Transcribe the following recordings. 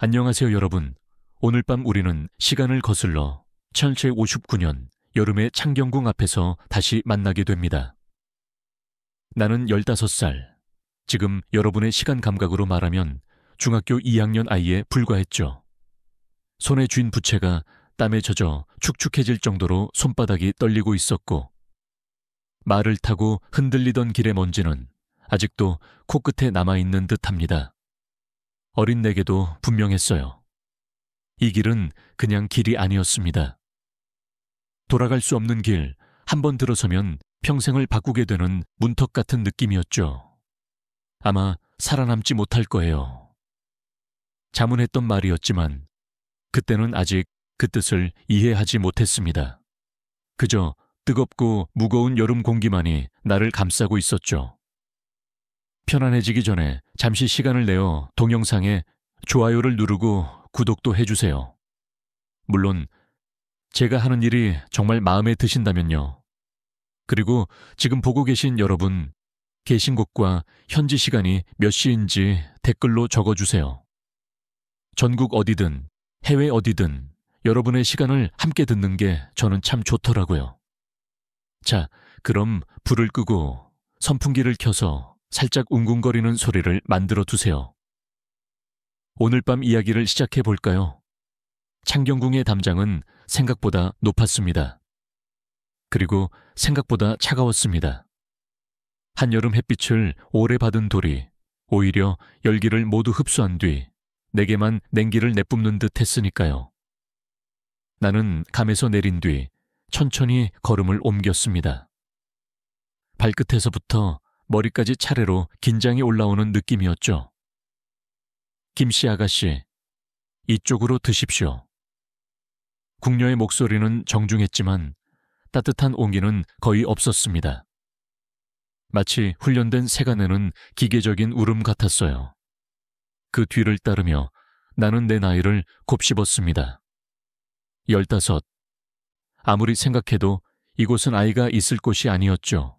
안녕하세요, 여러분. 오늘 밤 우리는 시간을 거슬러 1759년 여름의 창경궁 앞에서 다시 만나게 됩니다. 나는 15살. 지금 여러분의 시간 감각으로 말하면 중학교 2학년 아이에 불과했죠. 손에 쥔 부채가 땀에 젖어 축축해질 정도로 손바닥이 떨리고 있었고, 말을 타고 흔들리던 길의 먼지는 아직도 코끝에 남아있는 듯합니다. 어린 내게도 분명했어요. 이 길은 그냥 길이 아니었습니다. 돌아갈 수 없는 길, 한번 들어서면 평생을 바꾸게 되는 문턱 같은 느낌이었죠. 아마 살아남지 못할 거예요. 자문했던 말이었지만 그때는 아직 그 뜻을 이해하지 못했습니다. 그저 뜨겁고 무거운 여름 공기만이 나를 감싸고 있었죠. 편안해지기 전에 잠시 시간을 내어 동영상에 좋아요를 누르고 구독도 해주세요. 물론 제가 하는 일이 정말 마음에 드신다면요. 그리고 지금 보고 계신 여러분, 계신 곳과 현지 시간이 몇 시인지 댓글로 적어주세요. 전국 어디든 해외 어디든 여러분의 시간을 함께 듣는 게 저는 참 좋더라고요. 자, 그럼 불을 끄고 선풍기를 켜서 살짝 웅궁거리는 소리를 만들어 두세요. 오늘 밤 이야기를 시작해 볼까요? 창경궁의 담장은 생각보다 높았습니다. 그리고 생각보다 차가웠습니다. 한여름 햇빛을 오래 받은 돌이 오히려 열기를 모두 흡수한 뒤 내게만 냉기를 내뿜는 듯 했으니까요. 나는 감에서 내린 뒤 천천히 걸음을 옮겼습니다. 발끝에서부터 머리까지 차례로 긴장이 올라오는 느낌이었죠. 김씨 아가씨, 이쪽으로 드십시오. 궁녀의 목소리는 정중했지만 따뜻한 온기는 거의 없었습니다. 마치 훈련된 새가 내는 기계적인 울음 같았어요. 그 뒤를 따르며 나는 내 나이를 곱씹었습니다. 15. 아무리 생각해도 이곳은 아이가 있을 곳이 아니었죠.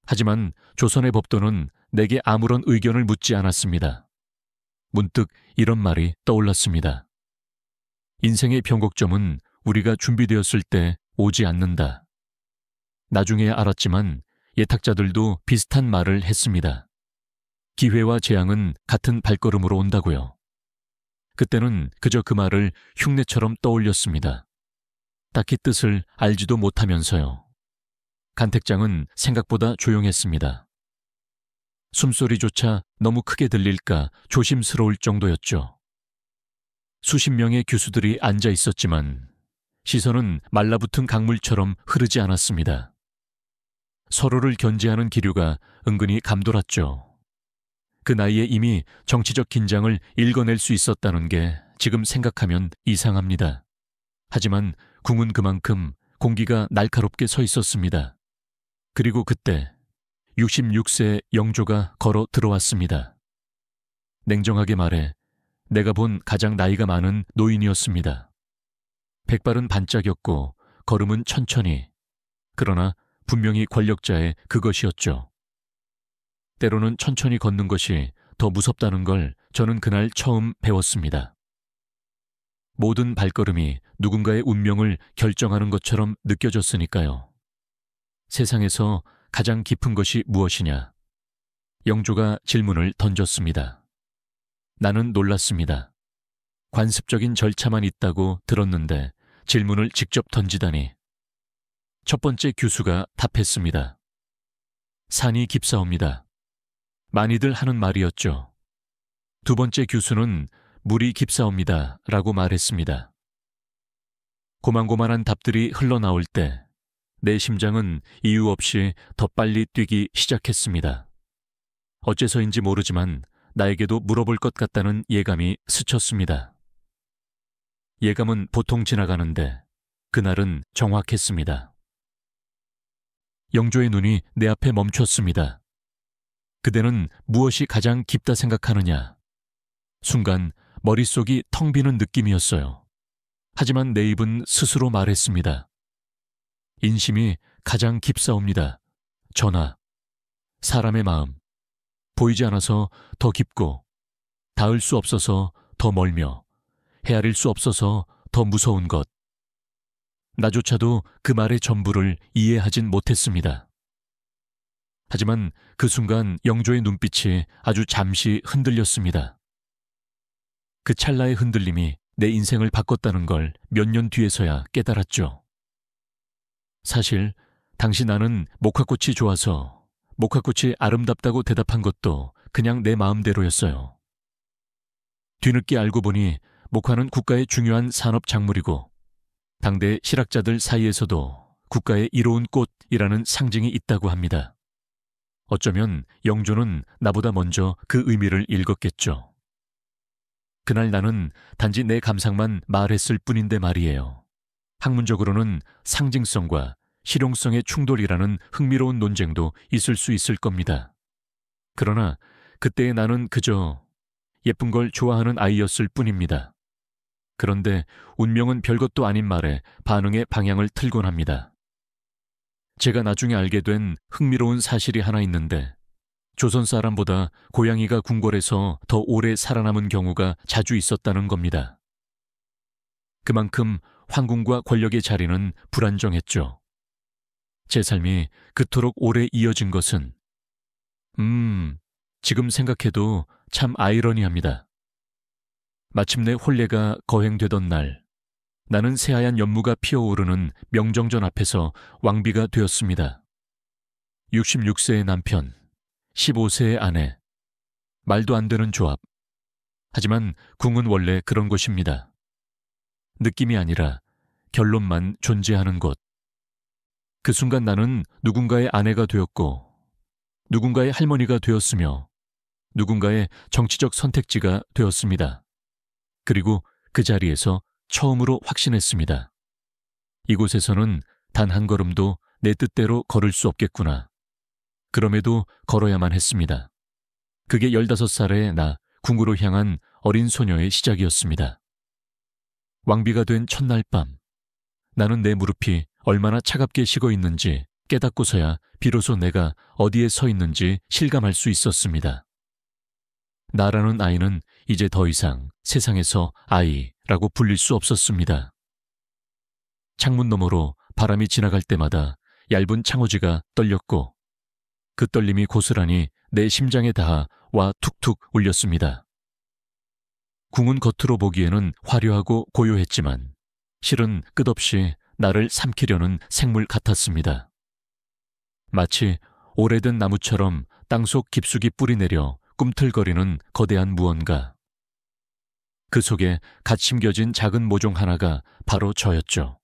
하지만 조선의 법도는 내게 아무런 의견을 묻지 않았습니다. 문득 이런 말이 떠올랐습니다. 인생의 변곡점은 우리가 준비되었을 때 오지 않는다. 나중에 알았지만 예탁자들도 비슷한 말을 했습니다. 기회와 재앙은 같은 발걸음으로 온다고요. 그때는 그저 그 말을 흉내처럼 떠올렸습니다. 딱히 뜻을 알지도 못하면서요. 간택장은 생각보다 조용했습니다. 숨소리조차 너무 크게 들릴까 조심스러울 정도였죠. 수십 명의 교수들이 앉아 있었지만 시선은 말라붙은 강물처럼 흐르지 않았습니다. 서로를 견제하는 기류가 은근히 감돌았죠. 그 나이에 이미 정치적 긴장을 읽어낼 수 있었다는 게 지금 생각하면 이상합니다. 하지만 궁은 그만큼 공기가 날카롭게 서 있었습니다. 그리고 그때 66세 영조가 걸어 들어왔습니다. 냉정하게 말해 내가 본 가장 나이가 많은 노인이었습니다. 백발은 반짝였고 걸음은 천천히, 그러나 분명히 권력자의 그것이었죠. 때로는 천천히 걷는 것이 더 무섭다는 걸 저는 그날 처음 배웠습니다. 모든 발걸음이 누군가의 운명을 결정하는 것처럼 느껴졌으니까요. 세상에서 가장 깊은 것이 무엇이냐? 영조가 질문을 던졌습니다. 나는 놀랐습니다. 관습적인 절차만 있다고 들었는데 질문을 직접 던지다니. 첫 번째 교수가 답했습니다. 산이 깊사옵니다. 많이들 하는 말이었죠. 두 번째 교수는 물이 깊사옵니다 라고 말했습니다. 고만고만한 답들이 흘러나올 때 내 심장은 이유 없이 더 빨리 뛰기 시작했습니다. 어째서인지 모르지만 나에게도 물어볼 것 같다는 예감이 스쳤습니다. 예감은 보통 지나가는데 그날은 정확했습니다. 영조의 눈이 내 앞에 멈췄습니다. 그대는 무엇이 가장 깊다 생각하느냐? 순간 머릿속이 텅 비는 느낌이었어요. 하지만 내 입은 스스로 말했습니다. 인심이 가장 깊사옵니다. 전하, 사람의 마음, 보이지 않아서 더 깊고 닿을 수 없어서 더 멀며 헤아릴 수 없어서 더 무서운 것. 나조차도 그 말의 전부를 이해하진 못했습니다. 하지만 그 순간 영조의 눈빛이 아주 잠시 흔들렸습니다. 그 찰나의 흔들림이 내 인생을 바꿨다는 걸 몇 년 뒤에서야 깨달았죠. 사실 당시 나는 목화꽃이 좋아서 목화꽃이 아름답다고 대답한 것도 그냥 내 마음대로였어요. 뒤늦게 알고 보니 목화는 국가의 중요한 산업 작물이고 당대 실학자들 사이에서도 국가의 이로운 꽃이라는 상징이 있다고 합니다. 어쩌면 영조는 나보다 먼저 그 의미를 읽었겠죠. 그날 나는 단지 내 감상만 말했을 뿐인데 말이에요. 학문적으로는 상징성과 실용성의 충돌이라는 흥미로운 논쟁도 있을 수 있을 겁니다. 그러나 그때의 나는 그저 예쁜 걸 좋아하는 아이였을 뿐입니다. 그런데 운명은 별것도 아닌 말에 반응의 방향을 틀곤 합니다. 제가 나중에 알게 된 흥미로운 사실이 하나 있는데 조선 사람보다 고양이가 궁궐에서 더 오래 살아남은 경우가 자주 있었다는 겁니다. 그만큼 황궁과 권력의 자리는 불안정했죠. 제 삶이 그토록 오래 이어진 것은 지금 생각해도 참 아이러니합니다. 마침내 혼례가 거행되던 날, 나는 새하얀 연무가 피어오르는 명정전 앞에서 왕비가 되었습니다. 66세의 남편, 15세의 아내, 말도 안 되는 조합. 하지만 궁은 원래 그런 곳입니다. 느낌이 아니라 결론만 존재하는 곳. 그 순간 나는 누군가의 아내가 되었고, 누군가의 할머니가 되었으며, 누군가의 정치적 선택지가 되었습니다. 그리고 그 자리에서 처음으로 확신했습니다. 이곳에서는 단 한 걸음도 내 뜻대로 걸을 수 없겠구나. 그럼에도 걸어야만 했습니다. 그게 15살의 나 궁으로 향한 어린 소녀의 시작이었습니다. 왕비가 된 첫날 밤, 나는 내 무릎이 얼마나 차갑게 식어 있는지 깨닫고서야 비로소 내가 어디에 서 있는지 실감할 수 있었습니다. 나라는 아이는 이제 더 이상 세상에서 아이라고 불릴 수 없었습니다. 창문 너머로 바람이 지나갈 때마다 얇은 창호지가 떨렸고 그 떨림이 고스란히 내 심장에 닿아 와 툭툭 울렸습니다. 궁은 겉으로 보기에는 화려하고 고요했지만 실은 끝없이 나를 삼키려는 생물 같았습니다. 마치 오래된 나무처럼 땅속 깊숙이 뿌리내려 꿈틀거리는 거대한 무언가. 그 속에 갓 심겨진 작은 모종 하나가 바로 저였죠.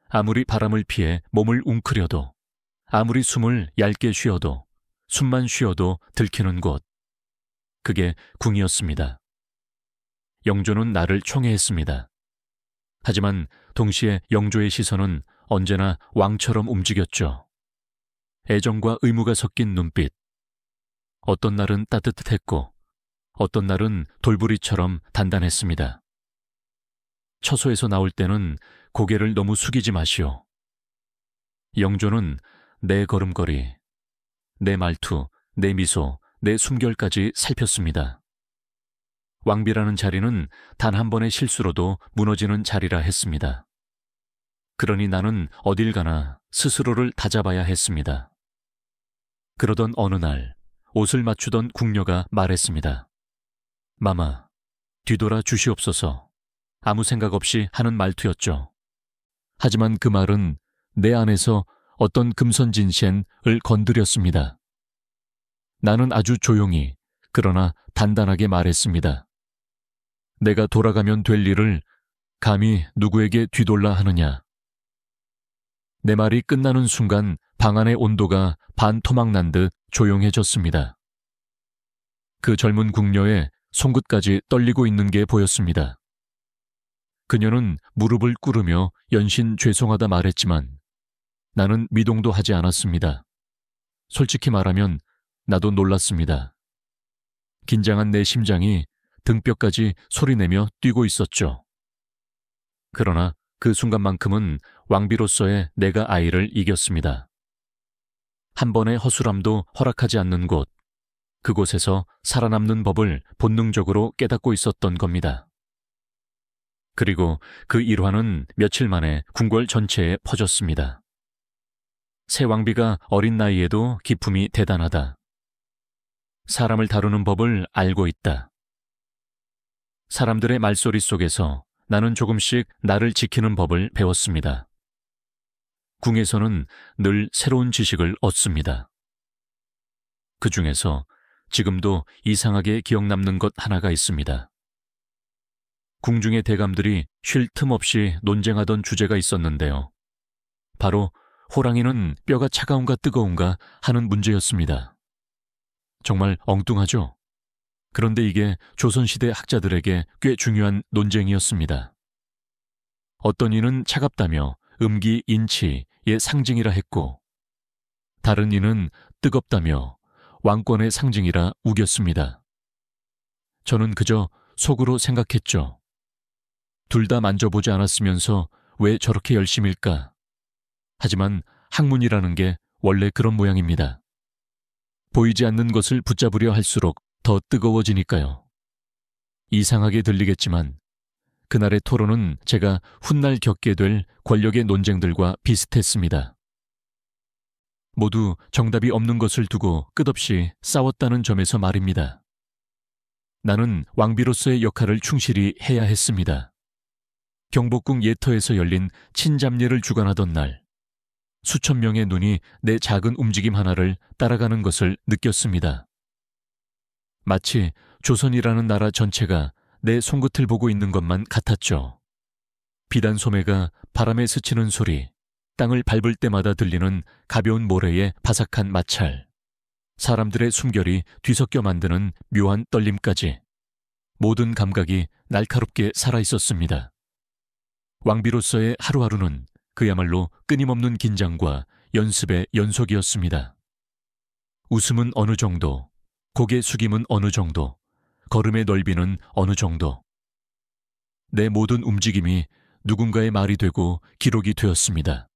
아무리 바람을 피해 몸을 웅크려도, 아무리 숨을 얇게 쉬어도, 숨만 쉬어도 들키는 곳. 그게 궁이었습니다. 영조는 나를 총애했습니다. 하지만 동시에 영조의 시선은 언제나 왕처럼 움직였죠. 애정과 의무가 섞인 눈빛. 어떤 날은 따뜻했고 어떤 날은 돌부리처럼 단단했습니다. 처소에서 나올 때는 고개를 너무 숙이지 마시오. 영조는 내 걸음걸이, 내 말투, 내 미소, 내 숨결까지 살폈습니다. 왕비라는 자리는 단 한 번의 실수로도 무너지는 자리라 했습니다. 그러니 나는 어딜 가나 스스로를 다잡아야 했습니다. 그러던 어느 날 옷을 맞추던 궁녀가 말했습니다. 마마, 뒤돌아 주시옵소서. 아무 생각 없이 하는 말투였죠. 하지만 그 말은 내 안에서 어떤 금선진센을 건드렸습니다. 나는 아주 조용히 그러나 단단하게 말했습니다. 내가 돌아가면 될 일을 감히 누구에게 뒤돌라 하느냐. 내 말이 끝나는 순간 방 안의 온도가 반토막 난 듯 조용해졌습니다. 그 젊은 궁녀의 손끝까지 떨리고 있는 게 보였습니다. 그녀는 무릎을 꿇으며 연신 죄송하다 말했지만 나는 미동도 하지 않았습니다. 솔직히 말하면 나도 놀랐습니다. 긴장한 내 심장이 등뼈까지 소리내며 뛰고 있었죠. 그러나 그 순간만큼은 왕비로서의 내가 아이를 이겼습니다. 한 번의 허술함도 허락하지 않는 곳, 그곳에서 살아남는 법을 본능적으로 깨닫고 있었던 겁니다. 그리고 그 일화는 며칠 만에 궁궐 전체에 퍼졌습니다. 새 왕비가 어린 나이에도 기품이 대단하다. 사람을 다루는 법을 알고 있다. 사람들의 말소리 속에서 나는 조금씩 나를 지키는 법을 배웠습니다. 궁에서는 늘 새로운 지식을 얻습니다. 그 중에서 지금도 이상하게 기억 남는 것 하나가 있습니다. 궁중의 대감들이 쉴 틈 없이 논쟁하던 주제가 있었는데요. 바로 호랑이는 뼈가 차가운가 뜨거운가 하는 문제였습니다. 정말 엉뚱하죠? 그런데 이게 조선시대 학자들에게 꽤 중요한 논쟁이었습니다. 어떤 이는 차갑다며 음기인치의 상징이라 했고, 다른 이는 뜨겁다며 왕권의 상징이라 우겼습니다. 저는 그저 속으로 생각했죠. 둘 다 만져보지 않았으면서 왜 저렇게 열심일까? 하지만 학문이라는 게 원래 그런 모양입니다. 보이지 않는 것을 붙잡으려 할수록 더 뜨거워지니까요. 이상하게 들리겠지만 그날의 토론은 제가 훗날 겪게 될 권력의 논쟁들과 비슷했습니다. 모두 정답이 없는 것을 두고 끝없이 싸웠다는 점에서 말입니다. 나는 왕비로서의 역할을 충실히 해야 했습니다. 경복궁 예터에서 열린 친잡례를 주관하던 날, 수천 명의 눈이 내 작은 움직임 하나를 따라가는 것을 느꼈습니다. 마치 조선이라는 나라 전체가 내 손끝을 보고 있는 것만 같았죠. 비단 소매가 바람에 스치는 소리, 땅을 밟을 때마다 들리는 가벼운 모래의 바삭한 마찰, 사람들의 숨결이 뒤섞여 만드는 묘한 떨림까지 모든 감각이 날카롭게 살아있었습니다. 왕비로서의 하루하루는 그야말로 끊임없는 긴장과 연습의 연속이었습니다. 웃음은 어느 정도, 고개 숙임은 어느 정도, 걸음의 넓이는 어느 정도. 내 모든 움직임이 누군가의 말이 되고 기록이 되었습니다.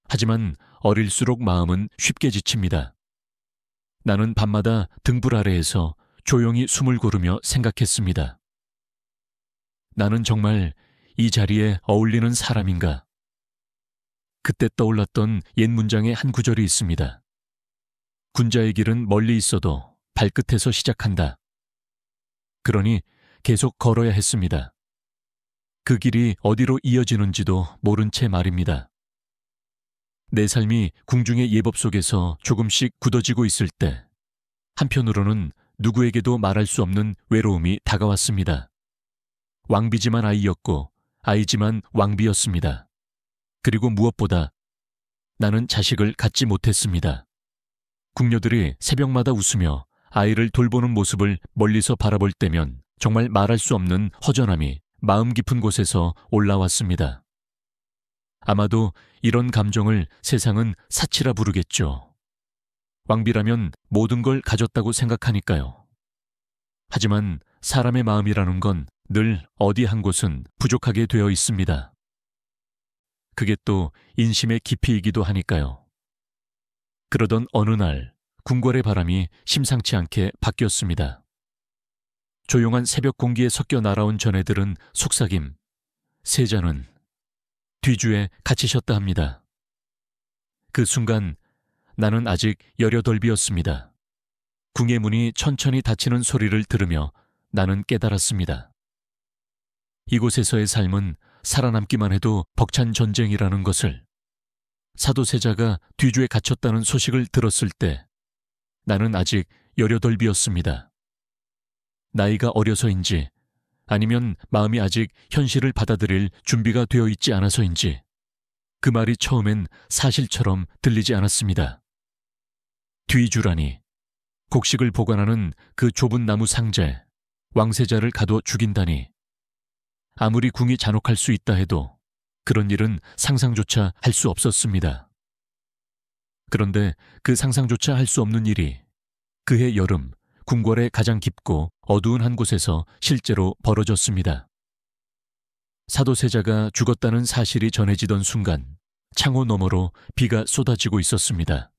하지만 어릴수록 마음은 쉽게 지칩니다. 나는 밤마다 등불 아래에서 조용히 숨을 고르며 생각했습니다. 나는 정말 이 자리에 어울리는 사람인가? 그때 떠올랐던 옛 문장의 한 구절이 있습니다. 군자의 길은 멀리 있어도 발끝에서 시작한다. 그러니 계속 걸어야 했습니다. 그 길이 어디로 이어지는지도 모른 채 말입니다. 내 삶이 궁중의 예법 속에서 조금씩 굳어지고 있을 때, 한편으로는 누구에게도 말할 수 없는 외로움이 다가왔습니다. 왕비지만 아이였고, 아이지만 왕비였습니다. 그리고 무엇보다 나는 자식을 갖지 못했습니다. 궁녀들이 새벽마다 웃으며 아이를 돌보는 모습을 멀리서 바라볼 때면 정말 말할 수 없는 허전함이 마음 깊은 곳에서 올라왔습니다. 아마도 이런 감정을 세상은 사치라 부르겠죠. 왕비라면 모든 걸 가졌다고 생각하니까요. 하지만 사람의 마음이라는 건 늘 어디 한 곳은 부족하게 되어 있습니다. 그게 또 인심의 깊이이기도 하니까요. 그러던 어느 날 궁궐의 바람이 심상치 않게 바뀌었습니다. 조용한 새벽 공기에 섞여 날아온 전해들은 속삭임, 세자는 뒤주에 갇히셨다 합니다. 그 순간 나는 아직 18이었습니다. 궁의 문이 천천히 닫히는 소리를 들으며 나는 깨달았습니다. 이곳에서의 삶은 살아남기만 해도 벅찬 전쟁이라는 것을. 사도세자가 뒤주에 갇혔다는 소식을 들었을 때 나는 아직 18이었습니다. 나이가 어려서인지 아니면 마음이 아직 현실을 받아들일 준비가 되어 있지 않아서인지 그 말이 처음엔 사실처럼 들리지 않았습니다. 뒤주라니, 곡식을 보관하는 그 좁은 나무 상자에 왕세자를 가둬 죽인다니. 아무리 궁이 잔혹할 수 있다 해도 그런 일은 상상조차 할 수 없었습니다. 그런데 그 상상조차 할 수 없는 일이 그해 여름 궁궐의 가장 깊고 어두운 한 곳에서 실제로 벌어졌습니다. 사도세자가 죽었다는 사실이 전해지던 순간 창호 너머로 비가 쏟아지고 있었습니다.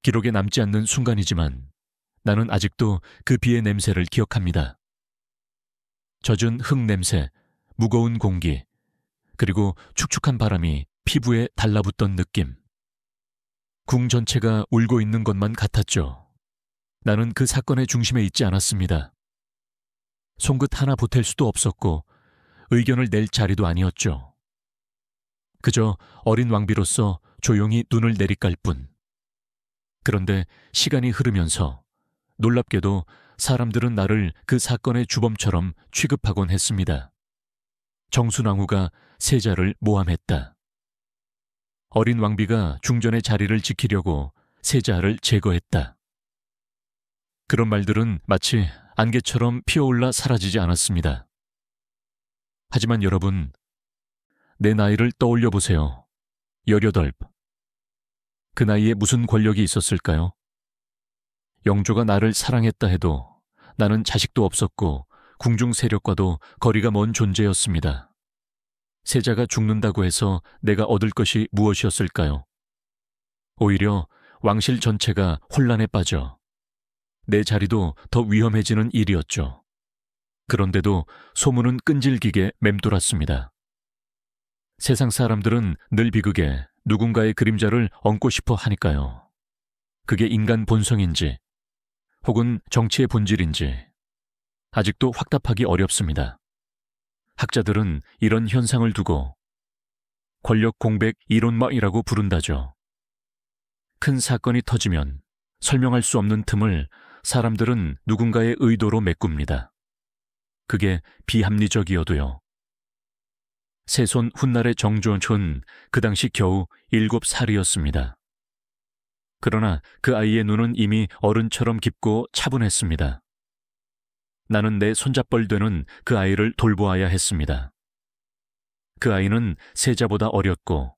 기록에 남지 않는 순간이지만 나는 아직도 그 비의 냄새를 기억합니다. 젖은 흙 냄새, 무거운 공기, 그리고 축축한 바람이 피부에 달라붙던 느낌. 궁 전체가 울고 있는 것만 같았죠. 나는 그 사건의 중심에 있지 않았습니다. 송긋 하나 보탤 수도 없었고 의견을 낼 자리도 아니었죠. 그저 어린 왕비로서 조용히 눈을 내리깔 뿐. 그런데 시간이 흐르면서 놀랍게도 사람들은 나를 그 사건의 주범처럼 취급하곤 했습니다. 정순왕후가 세자를 모함했다. 어린 왕비가 중전의 자리를 지키려고 세자를 제거했다. 그런 말들은 마치 안개처럼 피어올라 사라지지 않았습니다. 하지만 여러분, 내 나이를 떠올려 보세요. 18. 그 나이에 무슨 권력이 있었을까요? 영조가 나를 사랑했다 해도 나는 자식도 없었고 궁중 세력과도 거리가 먼 존재였습니다. 세자가 죽는다고 해서 내가 얻을 것이 무엇이었을까요? 오히려 왕실 전체가 혼란에 빠져 내 자리도 더 위험해지는 일이었죠. 그런데도 소문은 끈질기게 맴돌았습니다. 세상 사람들은 늘 비극에 누군가의 그림자를 얹고 싶어 하니까요. 그게 인간 본성인지 혹은 정치의 본질인지 아직도 확답하기 어렵습니다. 학자들은 이런 현상을 두고 권력 공백 이론마이라고 부른다죠. 큰 사건이 터지면 설명할 수 없는 틈을 사람들은 누군가의 의도로 메꿉니다. 그게 비합리적이어도요. 세손 훗날의 정조는 그 당시 겨우 7살이었습니다. 그러나 그 아이의 눈은 이미 어른처럼 깊고 차분했습니다. 나는 내 손잡벌 되는 그 아이를 돌보아야 했습니다. 그 아이는 세자보다 어렸고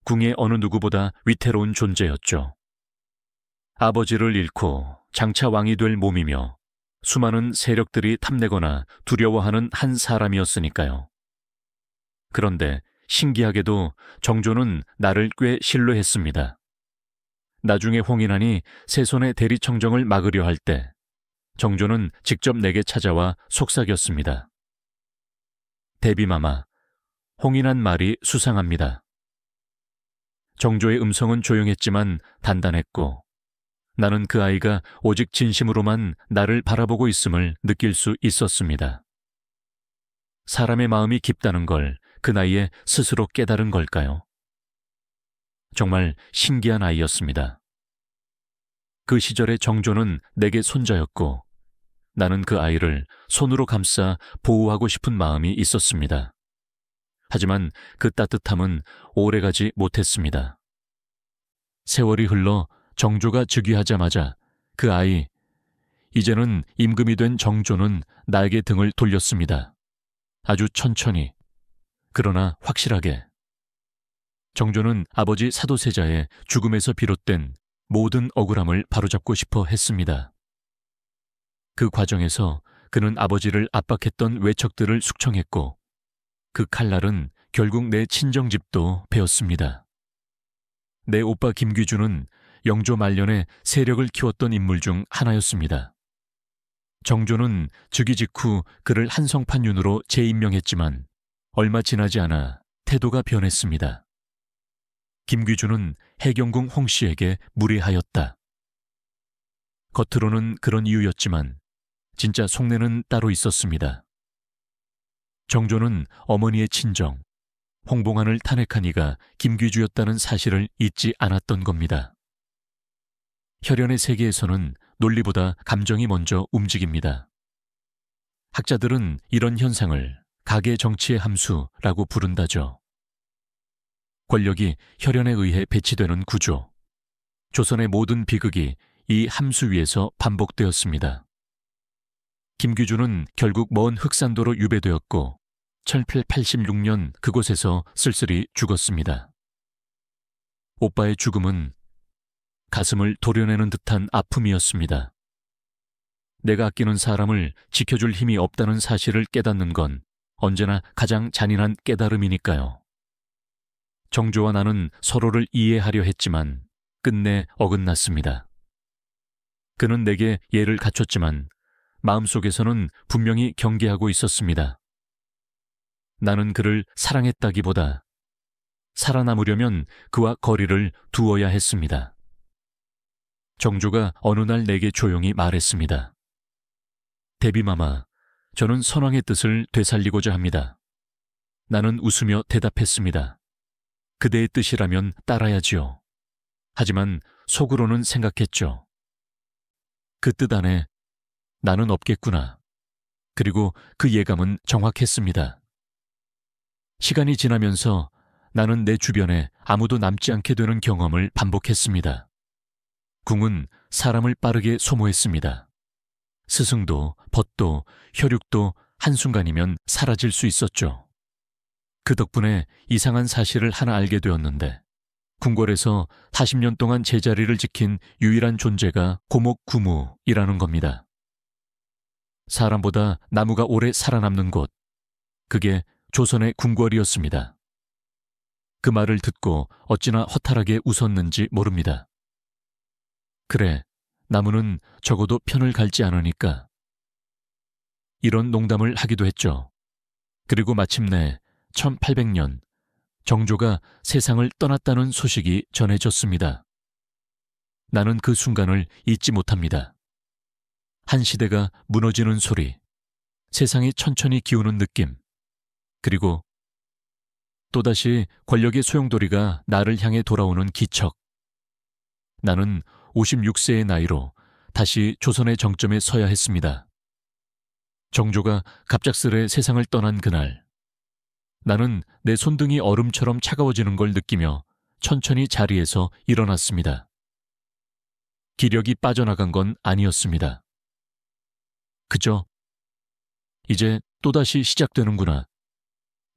궁의 어느 누구보다 위태로운 존재였죠. 아버지를 잃고 장차 왕이 될 몸이며 수많은 세력들이 탐내거나 두려워하는 한 사람이었으니까요. 그런데 신기하게도 정조는 나를 꽤 신뢰했습니다. 나중에 홍인환이 세손의 대리청정을 막으려 할 때 정조는 직접 내게 찾아와 속삭였습니다. 대비마마, 홍인환 말이 수상합니다. 정조의 음성은 조용했지만 단단했고 나는 그 아이가 오직 진심으로만 나를 바라보고 있음을 느낄 수 있었습니다. 사람의 마음이 깊다는 걸 그 나이에 스스로 깨달은 걸까요? 정말 신기한 아이였습니다. 그 시절의 정조는 내게 손자였고 나는 그 아이를 손으로 감싸 보호하고 싶은 마음이 있었습니다. 하지만 그 따뜻함은 오래가지 못했습니다. 세월이 흘러 정조가 즉위하자마자 그 아이, 이제는 임금이 된 정조는 나에게 등을 돌렸습니다. 아주 천천히, 그러나 확실하게. 정조는 아버지 사도세자의 죽음에서 비롯된 모든 억울함을 바로잡고 싶어 했습니다. 그 과정에서 그는 아버지를 압박했던 외척들을 숙청했고 그 칼날은 결국 내 친정집도 베었습니다. 내 오빠 김귀주는 영조 말년에 세력을 키웠던 인물 중 하나였습니다. 정조는 즉위 직후 그를 한성판윤으로 재임명했지만 얼마 지나지 않아 태도가 변했습니다. 김귀주는 해경궁 홍씨에게 무례하였다. 겉으로는 그런 이유였지만 진짜 속내는 따로 있었습니다. 정조는 어머니의 친정, 홍봉안을 탄핵한 이가 김귀주였다는 사실을 잊지 않았던 겁니다. 혈연의 세계에서는 논리보다 감정이 먼저 움직입니다. 학자들은 이런 현상을 가계 정치의 함수라고 부른다죠. 권력이 혈연에 의해 배치되는 구조. 조선의 모든 비극이 이 함수 위에서 반복되었습니다. 김귀주는 결국 먼 흑산도로 유배되었고 1886년 그곳에서 쓸쓸히 죽었습니다. 오빠의 죽음은 가슴을 도려내는 듯한 아픔이었습니다. 내가 아끼는 사람을 지켜줄 힘이 없다는 사실을 깨닫는 건 언제나 가장 잔인한 깨달음이니까요. 정조와 나는 서로를 이해하려 했지만 끝내 어긋났습니다. 그는 내게 예를 갖췄지만 마음속에서는 분명히 경계하고 있었습니다. 나는 그를 사랑했다기보다 살아남으려면 그와 거리를 두어야 했습니다. 정조가 어느 날 내게 조용히 말했습니다. 데비마마, 저는 선왕의 뜻을 되살리고자 합니다. 나는 웃으며 대답했습니다. 그대의 뜻이라면 따라야지요. 하지만 속으로는 생각했죠. 그 뜻 안에 나는 없겠구나. 그리고 그 예감은 정확했습니다. 시간이 지나면서 나는 내 주변에 아무도 남지 않게 되는 경험을 반복했습니다. 궁은 사람을 빠르게 소모했습니다. 스승도, 벗도, 혈육도 한순간이면 사라질 수 있었죠. 그 덕분에 이상한 사실을 하나 알게 되었는데 궁궐에서 40년 동안 제자리를 지킨 유일한 존재가 고목구무이라는 겁니다. 사람보다 나무가 오래 살아남는 곳, 그게 조선의 궁궐이었습니다. 그 말을 듣고 어찌나 허탈하게 웃었는지 모릅니다. 그래, 나무는 적어도 편을 갈지 않으니까. 이런 농담을 하기도 했죠. 그리고 마침내 1800년 정조가 세상을 떠났다는 소식이 전해졌습니다. 나는 그 순간을 잊지 못합니다. 한 시대가 무너지는 소리, 세상이 천천히 기우는 느낌, 그리고 또다시 권력의 소용돌이가 나를 향해 돌아오는 기척. 나는 56세의 나이로 다시 조선의 정점에 서야 했습니다. 정조가 갑작스레 세상을 떠난 그날, 나는 내 손등이 얼음처럼 차가워지는 걸 느끼며 천천히 자리에서 일어났습니다. 기력이 빠져나간 건 아니었습니다. 그저 이제 또다시 시작되는구나.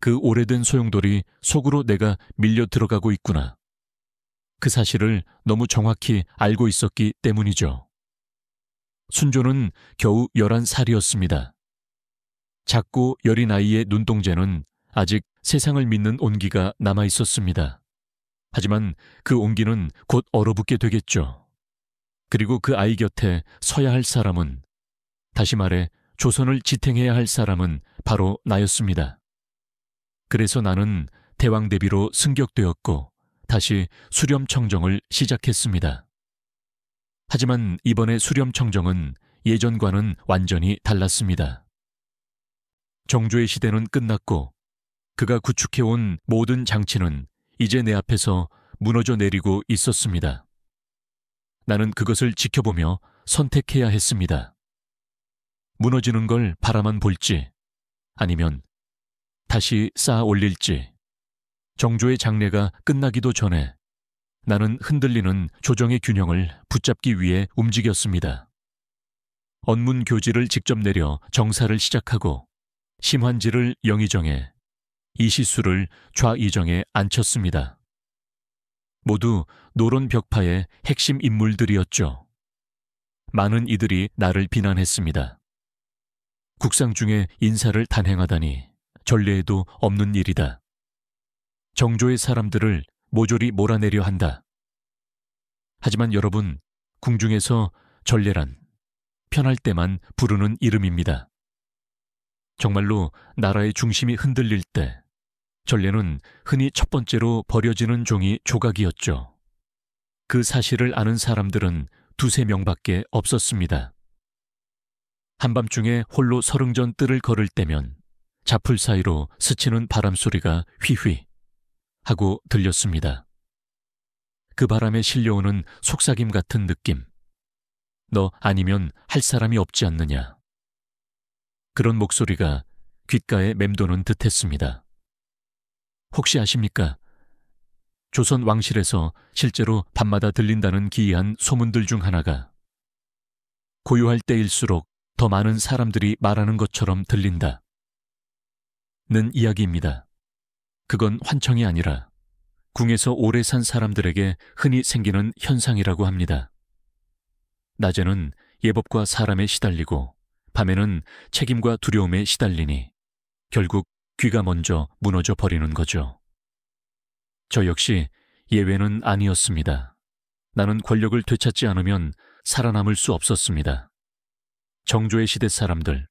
그 오래된 소용돌이 속으로 내가 밀려 들어가고 있구나. 그 사실을 너무 정확히 알고 있었기 때문이죠. 순조는 겨우 11살이었습니다. 작고 여린 아이의 눈동자는 아직 세상을 믿는 온기가 남아 있었습니다. 하지만 그 온기는 곧 얼어붙게 되겠죠. 그리고 그 아이 곁에 서야 할 사람은, 다시 말해 조선을 지탱해야 할 사람은 바로 나였습니다. 그래서 나는 대왕대비로 승격되었고 다시 수렴청정을 시작했습니다. 하지만 이번에 수렴청정은 예전과는 완전히 달랐습니다. 정조의 시대는 끝났고 그가 구축해온 모든 장치는 이제 내 앞에서 무너져 내리고 있었습니다. 나는 그것을 지켜보며 선택해야 했습니다. 무너지는 걸 바라만 볼지, 아니면 다시 쌓아 올릴지. 정조의 장래가 끝나기도 전에 나는 흔들리는 조정의 균형을 붙잡기 위해 움직였습니다. 언문 교지를 직접 내려 정사를 시작하고 심환지를 영의정에, 이시수를 좌의정에 앉혔습니다. 모두 노론 벽파의 핵심 인물들이었죠. 많은 이들이 나를 비난했습니다. 국상 중에 인사를 단행하다니 전례에도 없는 일이다. 정조의 사람들을 모조리 몰아내려 한다. 하지만 여러분, 궁중에서 전례란 편할 때만 부르는 이름입니다. 정말로 나라의 중심이 흔들릴 때 전례는 흔히 첫 번째로 버려지는 종이 조각이었죠. 그 사실을 아는 사람들은 두세 명밖에 없었습니다. 한밤중에 홀로 서릉전 뜰을 걸을 때면 자풀 사이로 스치는 바람소리가 휘휘 하고 들렸습니다. 그 바람에 실려오는 속삭임 같은 느낌. 너 아니면 할 사람이 없지 않느냐. 그런 목소리가 귓가에 맴도는 듯했습니다. 혹시 아십니까? 조선 왕실에서 실제로 밤마다 들린다는 기이한 소문들 중 하나가 고요할 때일수록 더 많은 사람들이 말하는 것처럼 들린다. 는 이야기입니다. 그건 환청이 아니라 궁에서 오래 산 사람들에게 흔히 생기는 현상이라고 합니다. 낮에는 예법과 사람에 시달리고 밤에는 책임과 두려움에 시달리니 결국 귀가 먼저 무너져 버리는 거죠. 저 역시 예외는 아니었습니다. 나는 권력을 되찾지 않으면 살아남을 수 없었습니다. 정조의 시대 사람들,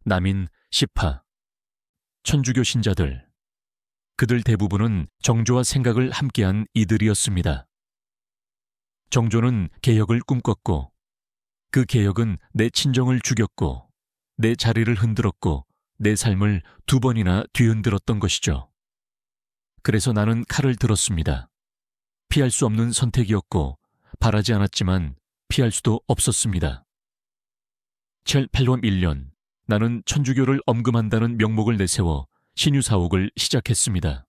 남인, 시파, 천주교 신자들, 그들 대부분은 정조와 생각을 함께한 이들이었습니다. 정조는 개혁을 꿈꿨고 그 개혁은 내 친정을 죽였고 내 자리를 흔들었고 내 삶을 2번이나 뒤흔들었던 것이죠. 그래서 나는 칼을 들었습니다. 피할 수 없는 선택이었고 바라지 않았지만 피할 수도 없었습니다. 8월 1년 나는 천주교를 엄금한다는 명목을 내세워 신유사옥을 시작했습니다.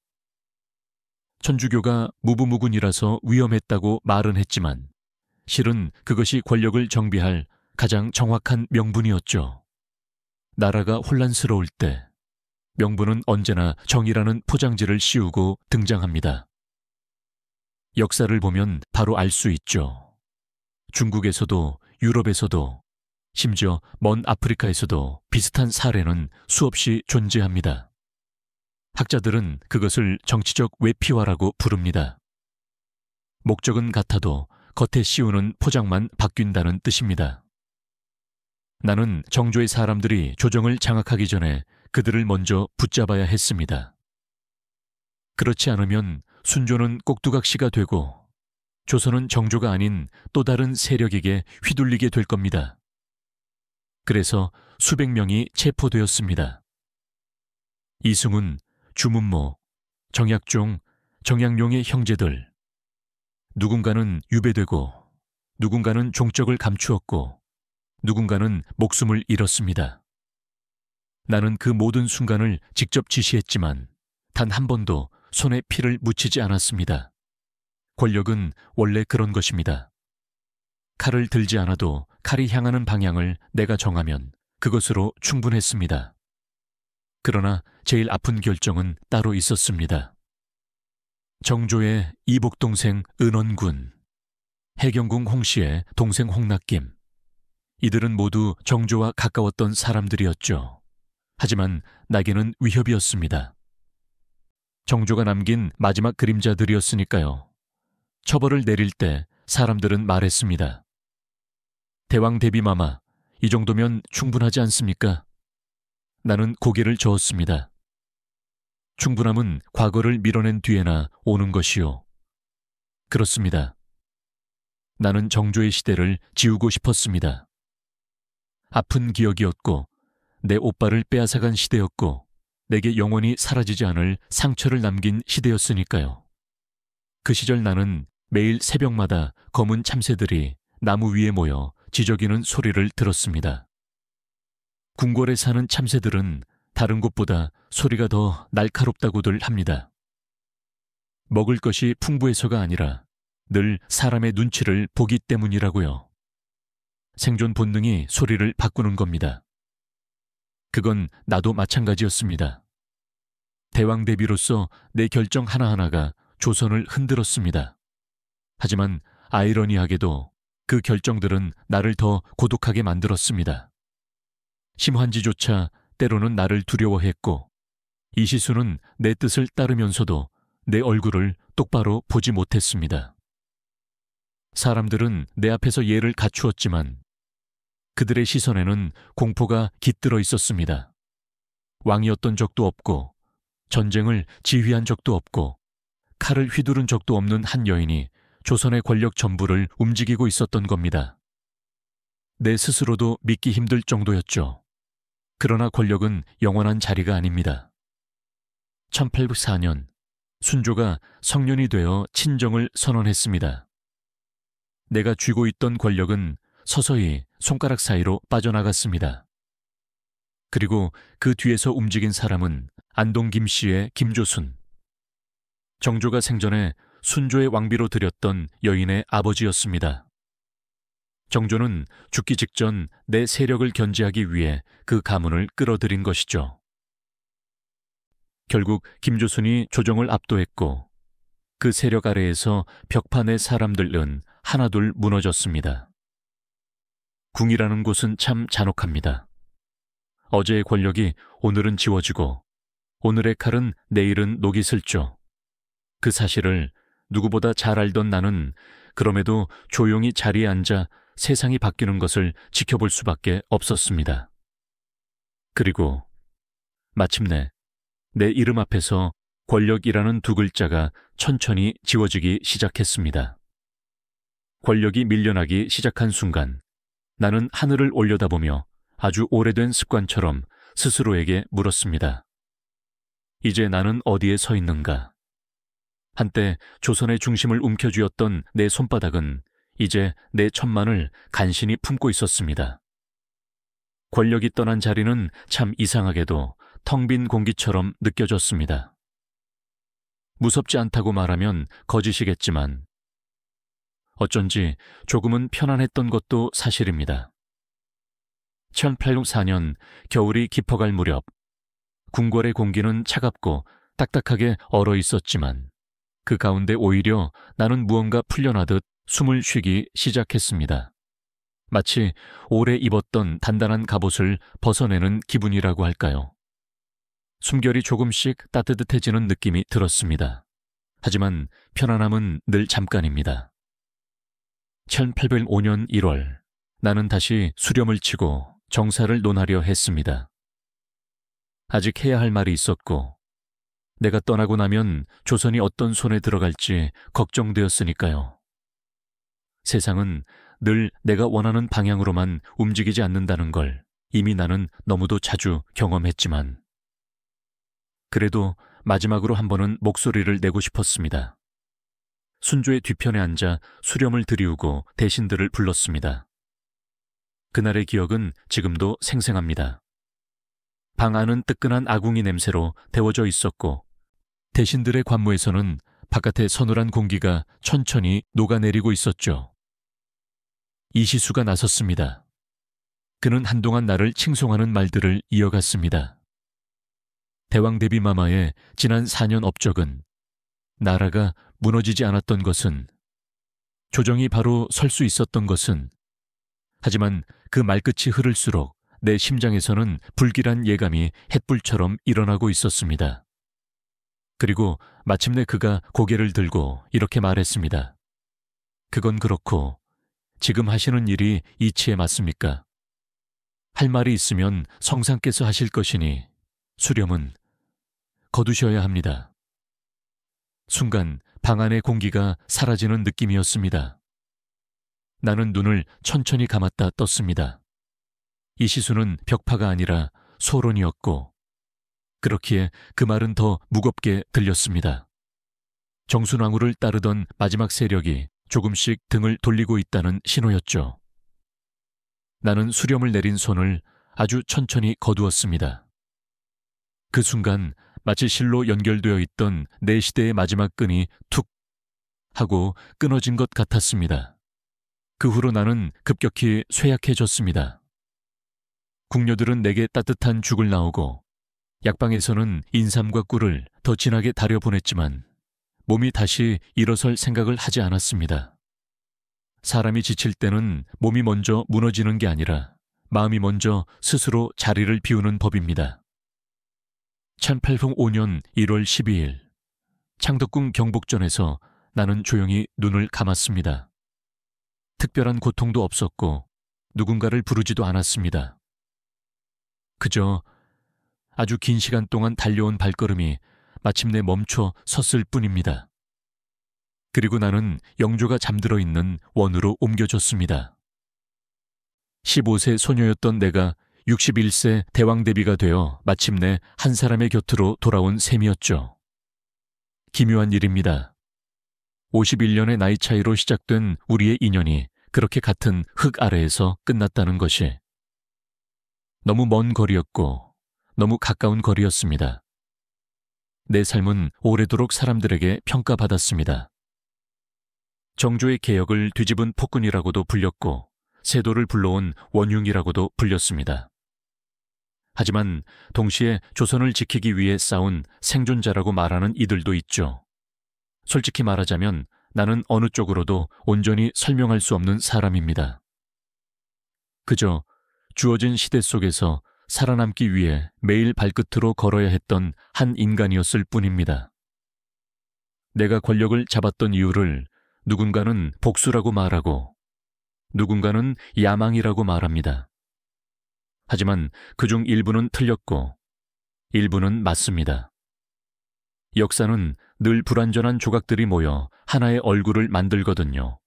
천주교가 무부무군이라서 위험했다고 말은 했지만 실은 그것이 권력을 정비할 가장 정확한 명분이었죠. 나라가 혼란스러울 때 명분은 언제나 정의라는 포장지를 씌우고 등장합니다. 역사를 보면 바로 알 수 있죠. 중국에서도 유럽에서도 심지어 먼 아프리카에서도 비슷한 사례는 수없이 존재합니다. 학자들은 그것을 정치적 외피화라고 부릅니다. 목적은 같아도 겉에 씌우는 포장만 바뀐다는 뜻입니다. 나는 정조의 사람들이 조정을 장악하기 전에 그들을 먼저 붙잡아야 했습니다. 그렇지 않으면 순조는 꼭두각시가 되고 조선은 정조가 아닌 또 다른 세력에게 휘둘리게 될 겁니다. 그래서 수백 명이 체포되었습니다. 이승훈, 주문모, 정약종, 정약용의 형제들. 누군가는 유배되고 누군가는 종적을 감추었고 누군가는 목숨을 잃었습니다. 나는 그 모든 순간을 직접 지시했지만 단 한 번도 손에 피를 묻히지 않았습니다. 권력은 원래 그런 것입니다. 칼을 들지 않아도 칼이 향하는 방향을 내가 정하면 그것으로 충분했습니다. 그러나 제일 아픈 결정은 따로 있었습니다. 정조의 이복 동생 은원군, 해경궁 홍씨의 동생 홍낙김, 이들은 모두 정조와 가까웠던 사람들이었죠. 하지만 나에게는 위협이었습니다. 정조가 남긴 마지막 그림자들이었으니까요. 처벌을 내릴 때 사람들은 말했습니다. 대왕 대비마마, 이 정도면 충분하지 않습니까? 나는 고개를 저었습니다. 충분함은 과거를 밀어낸 뒤에나 오는 것이요. 그렇습니다. 나는 정조의 시대를 지우고 싶었습니다. 아픈 기억이었고 내 오빠를 빼앗아간 시대였고 내게 영원히 사라지지 않을 상처를 남긴 시대였으니까요. 그 시절 나는 매일 새벽마다 검은 참새들이 나무 위에 모여 지저귀는 소리를 들었습니다. 궁궐에 사는 참새들은 다른 곳보다 소리가 더 날카롭다고들 합니다. 먹을 것이 풍부해서가 아니라 늘 사람의 눈치를 보기 때문이라고요. 생존 본능이 소리를 바꾸는 겁니다. 그건 나도 마찬가지였습니다. 대왕 대비로서 내 결정 하나하나가 조선을 흔들었습니다. 하지만 아이러니하게도 그 결정들은 나를 더 고독하게 만들었습니다. 심환지조차 때로는 나를 두려워했고 이시수는 내 뜻을 따르면서도 내 얼굴을 똑바로 보지 못했습니다. 사람들은 내 앞에서 예를 갖추었지만 그들의 시선에는 공포가 깃들어 있었습니다. 왕이었던 적도 없고 전쟁을 지휘한 적도 없고 칼을 휘두른 적도 없는 한 여인이 조선의 권력 전부를 움직이고 있었던 겁니다. 내 스스로도 믿기 힘들 정도였죠. 그러나 권력은 영원한 자리가 아닙니다. 1804년 순조가 성년이 되어 친정을 선언했습니다. 내가 쥐고 있던 권력은 서서히 손가락 사이로 빠져나갔습니다. 그리고 그 뒤에서 움직인 사람은 안동 김씨의 김조순. 정조가 생전에 순조의 왕비로 들였던 여인의 아버지였습니다. 정조는 죽기 직전 내 세력을 견제하기 위해 그 가문을 끌어들인 것이죠. 결국 김조순이 조정을 압도했고 그 세력 아래에서 벽파 내 사람들은 하나둘 무너졌습니다. 궁이라는 곳은 참 잔혹합니다. 어제의 권력이 오늘은 지워지고 오늘의 칼은 내일은 녹이 슬죠. 그 사실을 누구보다 잘 알던 나는 그럼에도 조용히 자리에 앉아 세상이 바뀌는 것을 지켜볼 수밖에 없었습니다. 그리고 마침내 내 이름 앞에서 권력이라는 두 글자가 천천히 지워지기 시작했습니다. 권력이 밀려나기 시작한 순간 나는 하늘을 올려다보며 아주 오래된 습관처럼 스스로에게 물었습니다. 이제 나는 어디에 서 있는가? 한때 조선의 중심을 움켜쥐었던 내 손바닥은 이제 내 천만을 간신히 품고 있었습니다. 권력이 떠난 자리는 참 이상하게도 텅 빈 공기처럼 느껴졌습니다. 무섭지 않다고 말하면 거짓이겠지만 어쩐지 조금은 편안했던 것도 사실입니다. 1804년 겨울이 깊어갈 무렵 궁궐의 공기는 차갑고 딱딱하게 얼어 있었지만 그 가운데 오히려 나는 무언가 풀려나듯 숨을 쉬기 시작했습니다. 마치 오래 입었던 단단한 갑옷을 벗어내는 기분이라고 할까요? 숨결이 조금씩 따뜻해지는 느낌이 들었습니다. 하지만 편안함은 늘 잠깐입니다. 1805년 1월 나는 다시 수렴을 치고 정사를 논하려 했습니다. 아직 해야 할 말이 있었고 내가 떠나고 나면 조선이 어떤 손에 들어갈지 걱정되었으니까요. 세상은 늘 내가 원하는 방향으로만 움직이지 않는다는 걸 이미 나는 너무도 자주 경험했지만 그래도 마지막으로 한 번은 목소리를 내고 싶었습니다. 순조의 뒤편에 앉아 수렴을 들이우고 대신들을 불렀습니다. 그날의 기억은 지금도 생생합니다. 방 안은 뜨끈한 아궁이 냄새로 데워져 있었고 대신들의 관무에서는 바깥의 서늘한 공기가 천천히 녹아내리고 있었죠. 이시수가 나섰습니다. 그는 한동안 나를 칭송하는 말들을 이어갔습니다. 대왕대비마마의 지난 4년 업적은 나라가 무너지지 않았던 것은 조정이 바로 설 수 있었던 것은 하지만 그 말끝이 흐를수록 내 심장에서는 불길한 예감이 햇불처럼 일어나고 있었습니다. 그리고 마침내 그가 고개를 들고 이렇게 말했습니다. 그건 그렇고 지금 하시는 일이 이치에 맞습니까? 할 말이 있으면 성상께서 하실 것이니 수렴은 거두셔야 합니다. 순간 방 안의 공기가 사라지는 느낌이었습니다. 나는 눈을 천천히 감았다 떴습니다. 이시수는 벽파가 아니라 소론이었고 그렇기에 그 말은 더 무겁게 들렸습니다. 정순왕후를 따르던 마지막 세력이 조금씩 등을 돌리고 있다는 신호였죠. 나는 수렴을 내린 손을 아주 천천히 거두었습니다. 그 순간 마치 실로 연결되어 있던 내 시대의 마지막 끈이 툭 하고 끊어진 것 같았습니다. 그 후로 나는 급격히 쇠약해졌습니다. 궁녀들은 내게 따뜻한 죽을 나오고 약방에서는 인삼과 꿀을 더 진하게 달여 보냈지만 몸이 다시 일어설 생각을 하지 않았습니다. 사람이 지칠 때는 몸이 먼저 무너지는 게 아니라 마음이 먼저 스스로 자리를 비우는 법입니다. 1805년 1월 12일 창덕궁 경복전에서 나는 조용히 눈을 감았습니다. 특별한 고통도 없었고 누군가를 부르지도 않았습니다. 그저 아주 긴 시간 동안 달려온 발걸음이 마침내 멈춰 섰을 뿐입니다. 그리고 나는 영조가 잠들어 있는 원으로 옮겨졌습니다. 15세 소녀였던 내가 61세 대왕대비가 되어 마침내 한 사람의 곁으로 돌아온 셈이었죠. 기묘한 일입니다. 51년의 나이 차이로 시작된 우리의 인연이 그렇게 같은 흙 아래에서 끝났다는 것이 너무 먼 거리였고 너무 가까운 거리였습니다. 내 삶은 오래도록 사람들에게 평가받았습니다. 정조의 개혁을 뒤집은 폭군이라고도 불렸고 세도를 불러온 원흉이라고도 불렸습니다. 하지만 동시에 조선을 지키기 위해 싸운 생존자라고 말하는 이들도 있죠. 솔직히 말하자면 나는 어느 쪽으로도 온전히 설명할 수 없는 사람입니다. 그저 주어진 시대 속에서 살아남기 위해 매일 발끝으로 걸어야 했던 한 인간이었을 뿐입니다. 내가 권력을 잡았던 이유를 누군가는 복수라고 말하고 누군가는 야망이라고 말합니다. 하지만 그중 일부는 틀렸고 일부는 맞습니다. 역사는 늘 불완전한 조각들이 모여 하나의 얼굴을 만들거든요.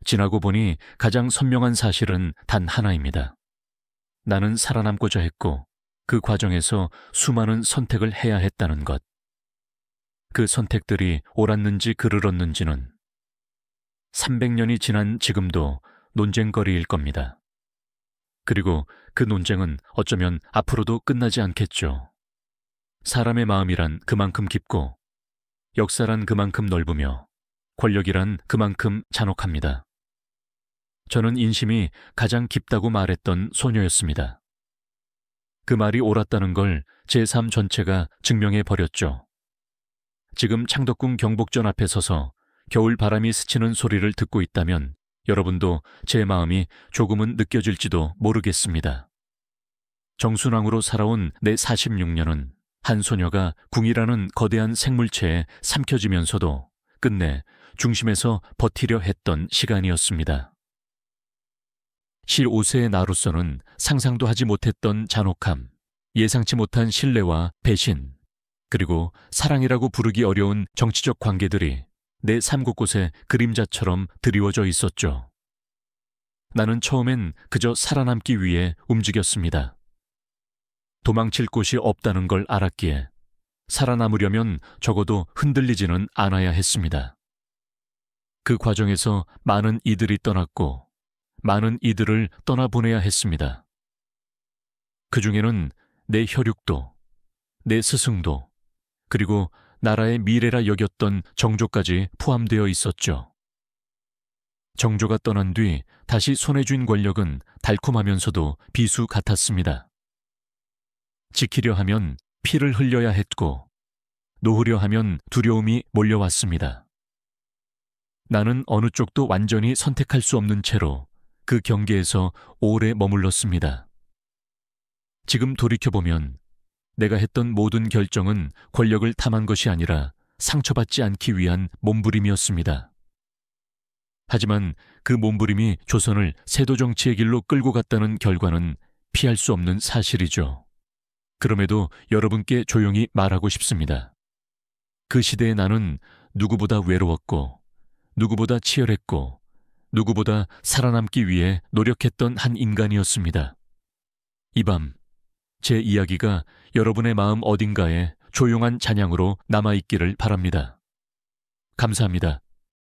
지나고 보니 가장 선명한 사실은 단 하나입니다. 나는 살아남고자 했고 그 과정에서 수많은 선택을 해야 했다는 것. 그 선택들이 옳았는지 그르렀는지는 300년이 지난 지금도 논쟁거리일 겁니다. 그리고 그 논쟁은 어쩌면 앞으로도 끝나지 않겠죠. 사람의 마음이란 그만큼 깊고 역사란 그만큼 넓으며 권력이란 그만큼 잔혹합니다. 저는 인심이 가장 깊다고 말했던 소녀였습니다. 그 말이 옳았다는 걸 제 삶 전체가 증명해 버렸죠. 지금 창덕궁 경복전 앞에 서서 겨울 바람이 스치는 소리를 듣고 있다면 여러분도 제 마음이 조금은 느껴질지도 모르겠습니다. 정순왕으로 살아온 내 46년은 한 소녀가 궁이라는 거대한 생물체에 삼켜지면서도 끝내 중심에서 버티려 했던 시간이었습니다. 15세의 나로서는 상상도 하지 못했던 잔혹함, 예상치 못한 신뢰와 배신, 그리고 사랑이라고 부르기 어려운 정치적 관계들이 내 삶 곳곳에 그림자처럼 드리워져 있었죠. 나는 처음엔 그저 살아남기 위해 움직였습니다. 도망칠 곳이 없다는 걸 알았기에 살아남으려면 적어도 흔들리지는 않아야 했습니다. 그 과정에서 많은 이들이 떠났고 많은 이들을 떠나보내야 했습니다. 그 중에는 내 혈육도, 내 스승도, 그리고 나라의 미래라 여겼던 정조까지 포함되어 있었죠. 정조가 떠난 뒤 다시 손에 쥔 권력은 달콤하면서도 비수 같았습니다. 지키려 하면 피를 흘려야 했고 놓으려 하면 두려움이 몰려왔습니다. 나는 어느 쪽도 완전히 선택할 수 없는 채로 그 경계에서 오래 머물렀습니다. 지금 돌이켜보면 내가 했던 모든 결정은 권력을 탐한 것이 아니라 상처받지 않기 위한 몸부림이었습니다. 하지만 그 몸부림이 조선을 세도 정치의 길로 끌고 갔다는 결과는 피할 수 없는 사실이죠. 그럼에도 여러분께 조용히 말하고 싶습니다. 그 시대에 나는 누구보다 외로웠고, 누구보다 치열했고, 누구보다 살아남기 위해 노력했던 한 인간이었습니다. 이 밤, 제 이야기가 여러분의 마음 어딘가에 조용한 잔향으로 남아있기를 바랍니다. 감사합니다.